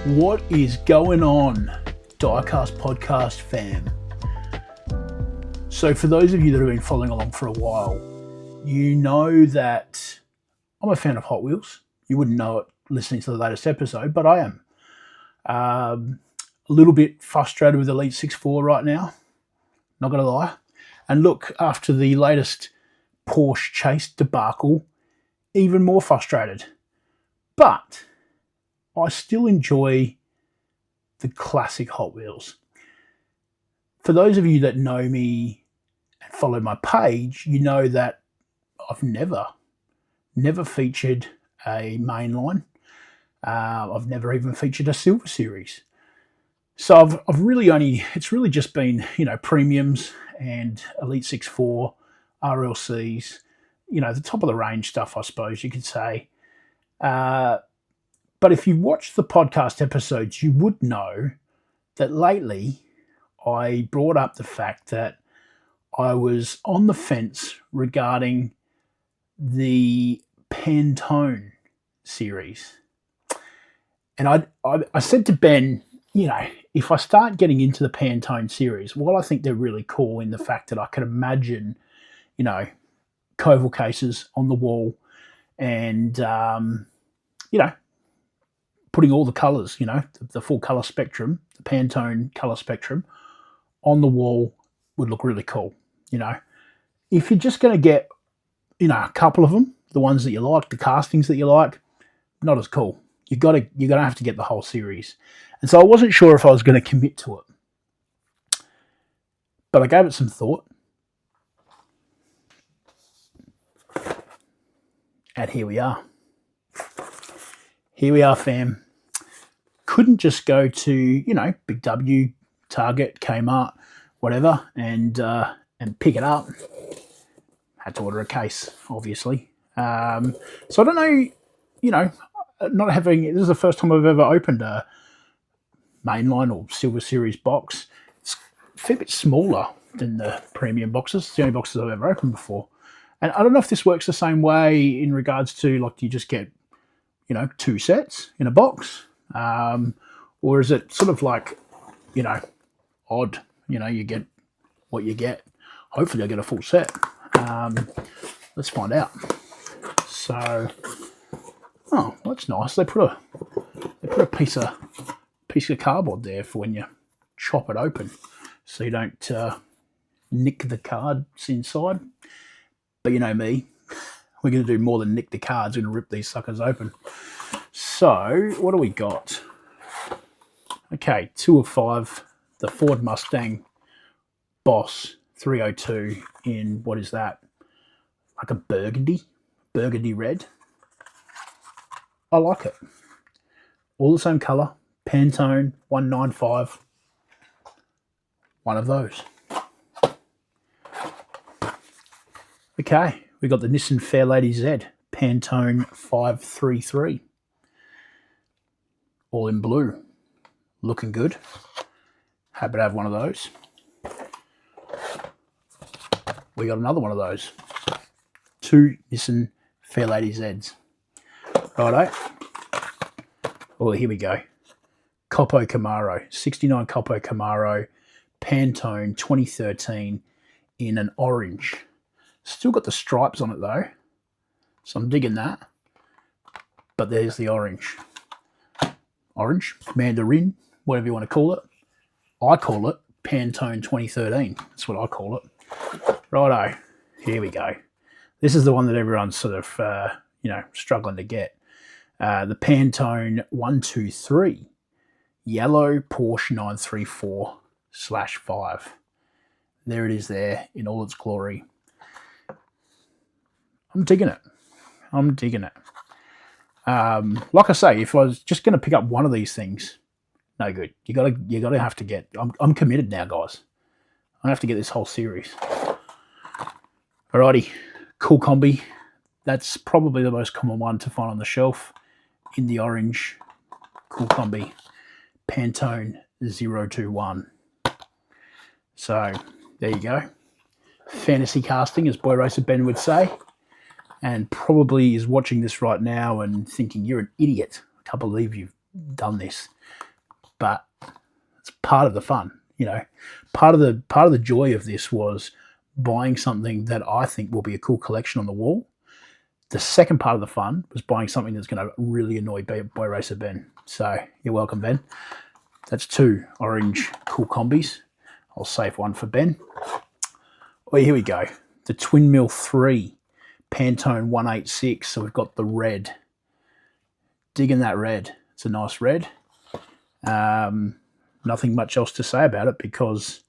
What is going on, Diecast podcast fam? So for those of you that have been following along for a while, you know that I'm a fan of Hot Wheels. You wouldn't know it listening to the latest episode, but I am. A little bit frustrated with Elite 6.4 right now, not going to lie. And look, after the latest Porsche chase debacle, even more frustrated. But I still enjoy the classic Hot Wheels. For those of you that know me and follow my page, you know that I've never featured a mainline. I've never even featured a Silver Series. So I've really it's really just been, premiums and Elite 6.4, RLCs, the top of the range stuff, I suppose you could say. But if you watch the podcast episodes, you would know that lately I brought up the fact that I was on the fence regarding the Pantone series. And I said to Ben, if I start getting into the Pantone series, while I think they're really cool in the fact that I can imagine, Koval cases on the wall and, putting all the colours, the full colour spectrum, the Pantone colour spectrum on the wall would look really cool. If you're just going to get, a couple of them, the ones that you like, the castings that you like, not as cool. You're gonna have to get the whole series. And so I wasn't sure if I was going to commit to it, but I gave it some thought. And here we are. Here we are, fam. Couldn't just go to, Big W, Target, Kmart, whatever, and pick it up. Had to order a case, obviously. So I don't know, this is the first time I've ever opened a mainline or Silver Series box. It's a fair bit smaller than the premium boxes. It's the only boxes I've ever opened before. And I don't know if this works the same way in regards to, do you just get, 2 sets in a box? Or is it sort of like, odd? You get what you get. Hopefully I get a full set. Let's find out. So, that's nice. They put a piece of cardboard there for when you chop it open, so you don't nick the cards inside. But you know me, we're going to do more than nick the cards. We're going to rip these suckers open. So, what do we got? Okay, 2 of 5, the Ford Mustang Boss 302 in, what is that? Like a burgundy red. I like it. All the same colour, Pantone 195. One of those. Okay, we got the Nissan Fairlady Z, Pantone 533. All in blue. Looking good. Happy to have one of those. We got another one of those. 2 Nissan Fairlady Zs. Righto. Oh, here we go. Copo Camaro. 69 Copo Camaro. Pantone 2013 in an orange. Still got the stripes on it though. So I'm digging that. But there's the orange. Orange, mandarin, whatever you want to call it. I call it Pantone 2013. That's what I call it. Righto, here we go. This is the one that everyone's sort of, struggling to get. The Pantone 123, yellow Porsche 934/5. There it is there in all its glory. I'm digging it. Like I say, if I was just going to pick up one of these things, no good. You gotta have to get. I'm committed now, guys. I have to get this whole series. Alrighty, cool combi. That's probably the most common one to find on the shelf. In the orange, cool combi, Pantone 021. So there you go. Fantasy casting, as Boy Racer Ben would say. And probably is watching this right now and thinking, you're an idiot. I can't believe you've done this, but it's part of the fun. You know, part of the joy of this was buying something that I think will be a cool collection on the wall. The second part of the fun was buying something that's going to really annoy Boy Racer Ben. So you're welcome, Ben. That's 2 orange cool combis. I'll save one for Ben. Well, here we go. The Twin Mill 3 Pantone 186. So we've got the red. Digging that red. It's a nice red. Nothing much else to say about it because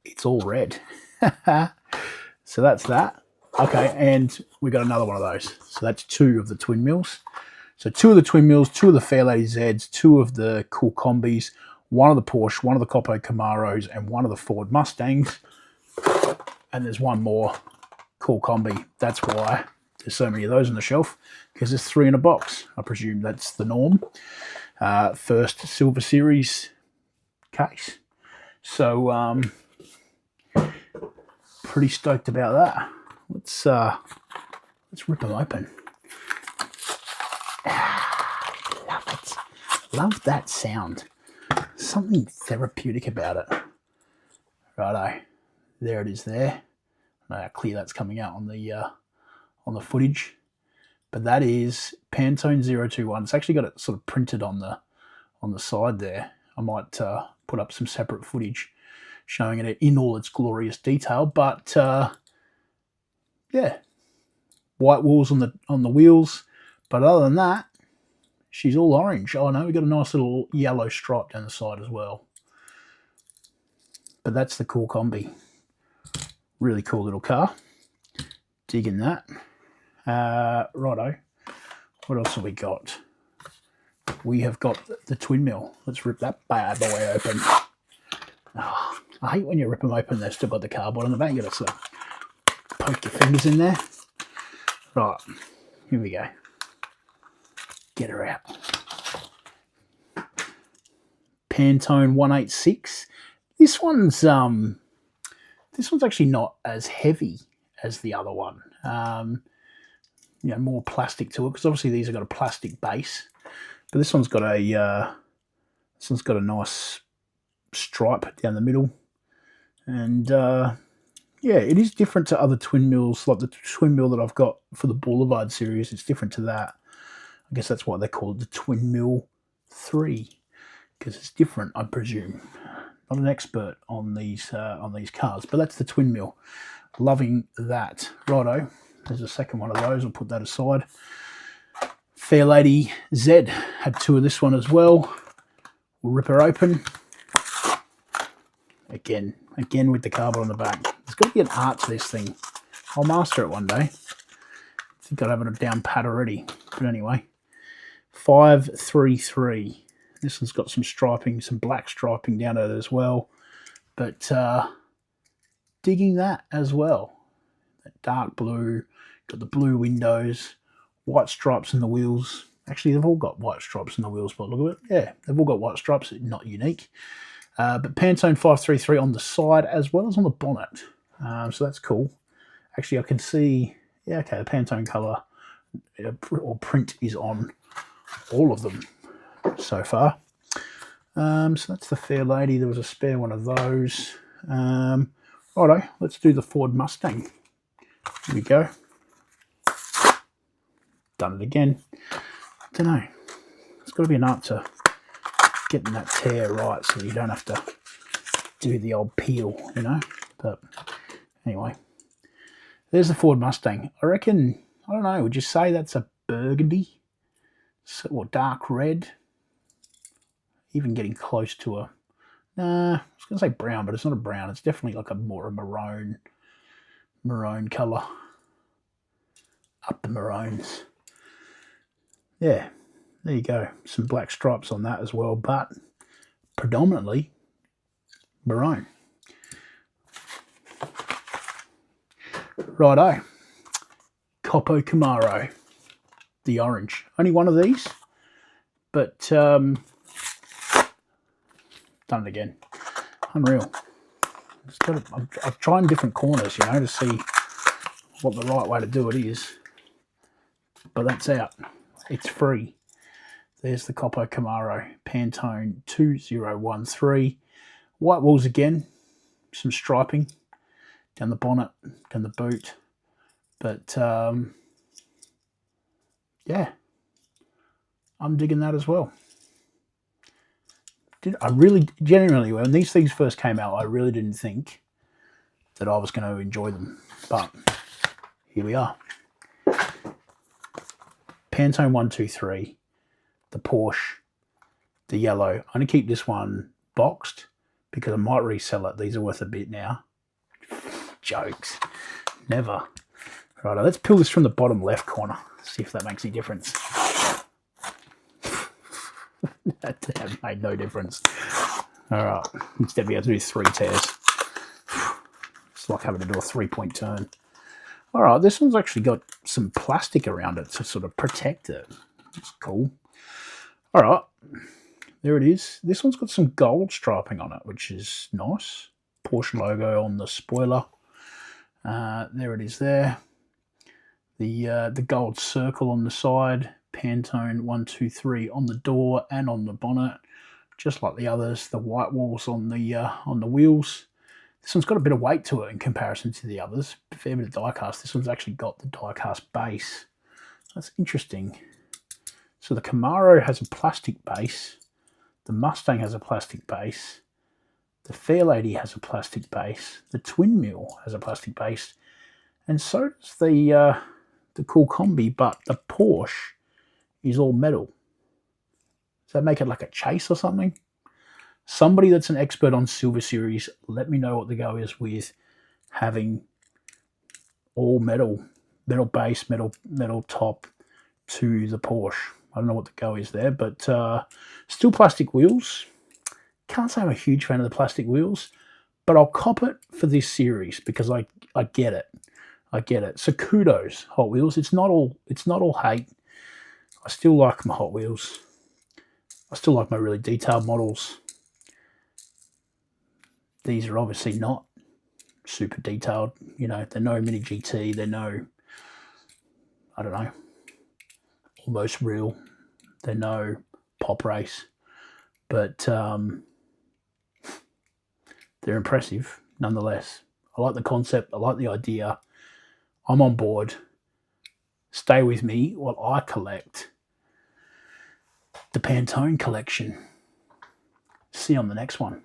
it's all red. So that's that. Okay, and we got another one of those. So that's 2 of the Twin Mills. So 2 of the Twin Mills, 2 of the Fairlady Zs, 2 of the cool combis, 1 of the Porsche, 1 of the Capo Camaros, and 1 of the Ford Mustangs. And there's 1 more cool combi. That's why there's so many of those on the shelf, because there's 3 in a box. I presume that's the norm. First Silver Series case. So pretty stoked about that. Let's rip them open. Love it. Love that sound. Something therapeutic about it. Righto. There it is there. I know how clear that's coming out on the footage. But that is Pantone 021. It's actually got it sort of printed on the side there. I might put up some separate footage showing it in all its glorious detail. But yeah, white walls on the wheels. But other than that, she's all orange. Oh no, we got a nice little yellow stripe down the side as well. But that's the cool combi. Really cool little car. Digging that. Righto. What else have we got? We have got the Twin Mill. Let's rip that bad boy open. Oh, I hate when you rip them open, they've still got the cardboard on the back. You've got to sort of poke your fingers in there. Right, here we go. Get her out. Pantone 186. This one's actually not as heavy as the other one. You know, more plastic to it, because obviously these have got a plastic base, but this one's got a nice stripe down the middle, and yeah, it is different to other Twin Mills, like the Twin Mill that I've got for the Boulevard series. It's different to that. I guess that's why they call it the Twin Mill 3, because it's different, I presume. Not an expert on these cars, but that's the Twin Mill. Loving that. Righto. There's a second one of those. I'll put that aside. Fairlady Z had 2 of this one as well. We'll rip her open. Again with the cardboard on the back. There's got to be an art to this thing. I'll master it one day. I think I'd have it down pat already. But anyway, 533. This one's got some striping, some black striping down it as well. But digging that as well. That dark blue, got the blue windows, white stripes in the wheels. Actually, they've all got white stripes in the wheels, but look at it. Yeah, they've all got white stripes, not unique. But Pantone 533 on the side as well as on the bonnet. So that's cool. Actually, I can see, yeah, okay, the Pantone colour or print is on all of them so far. So that's the Fairlady. There was a spare one of those. Righto, let's do the Ford Mustang. Here we go. Done it again. I don't know. It's got to be an art to getting that tear right so you don't have to do the old peel, you know. But anyway, there's the Ford Mustang. I reckon, I don't know, would you say that's a burgundy or dark red? Even getting close to a, nah, I was going to say brown, but it's not a brown. It's definitely like a more a maroon colour. Up the maroons. Yeah, there you go. Some black stripes on that as well, but predominantly maroon. Righto. Capo Camaro, the orange. Only one of these, but done it again. Unreal. I've tried different corners, you know, to see what the right way to do it is. But that's out. It's free. There's the Coppo Camaro Pantone 2013. White walls again, some striping down the bonnet, down the boot. But yeah, I'm digging that as well. I really, genuinely, when these things first came out, I really didn't think that I was going to enjoy them. But here we are. Pantone 123, the Porsche, the yellow. I'm going to keep this one boxed because I might resell it. These are worth a bit now. Jokes. Never. Right, let's peel this from the bottom left corner. See if that makes any difference. That made no difference. All right, instead we have to do 3 tears. It's like having to do a 3-point turn. All right, this one's actually got some plastic around it to sort of protect it. That's cool. All right, there it is. This one's got some gold striping on it, which is nice. Porsche logo on the spoiler. There it is there. The gold circle on the side. Pantone 123 on the door and on the bonnet, just like the others. The white walls on the wheels. This one's got a bit of weight to it in comparison to the others. A fair bit of diecast. This one's actually got the diecast base. That's interesting. So the Camaro has a plastic base. The Mustang has a plastic base. The Fairlady has a plastic base. The Twin Mule has a plastic base. And so does the Cool Combi, but the Porsche is all metal. Does that make it like a chase or something? Somebody that's an expert on Silver Series, let me know what the go is with having all metal base, metal top to the Porsche. I don't know what the go is there, but still plastic wheels. Can't say I'm a huge fan of the plastic wheels, but I'll cop it for this series because I get it. I get it. So kudos, Hot Wheels. It's not all hate. I still like my Hot Wheels. I still like my really detailed models. These are obviously not super detailed. You know, they're no Mini GT. They're no, I don't know, almost real. They're no pop race. But they're impressive nonetheless. I like the concept. I like the idea. I'm on board. Stay with me while I collect the Pantone collection. See you on the next one.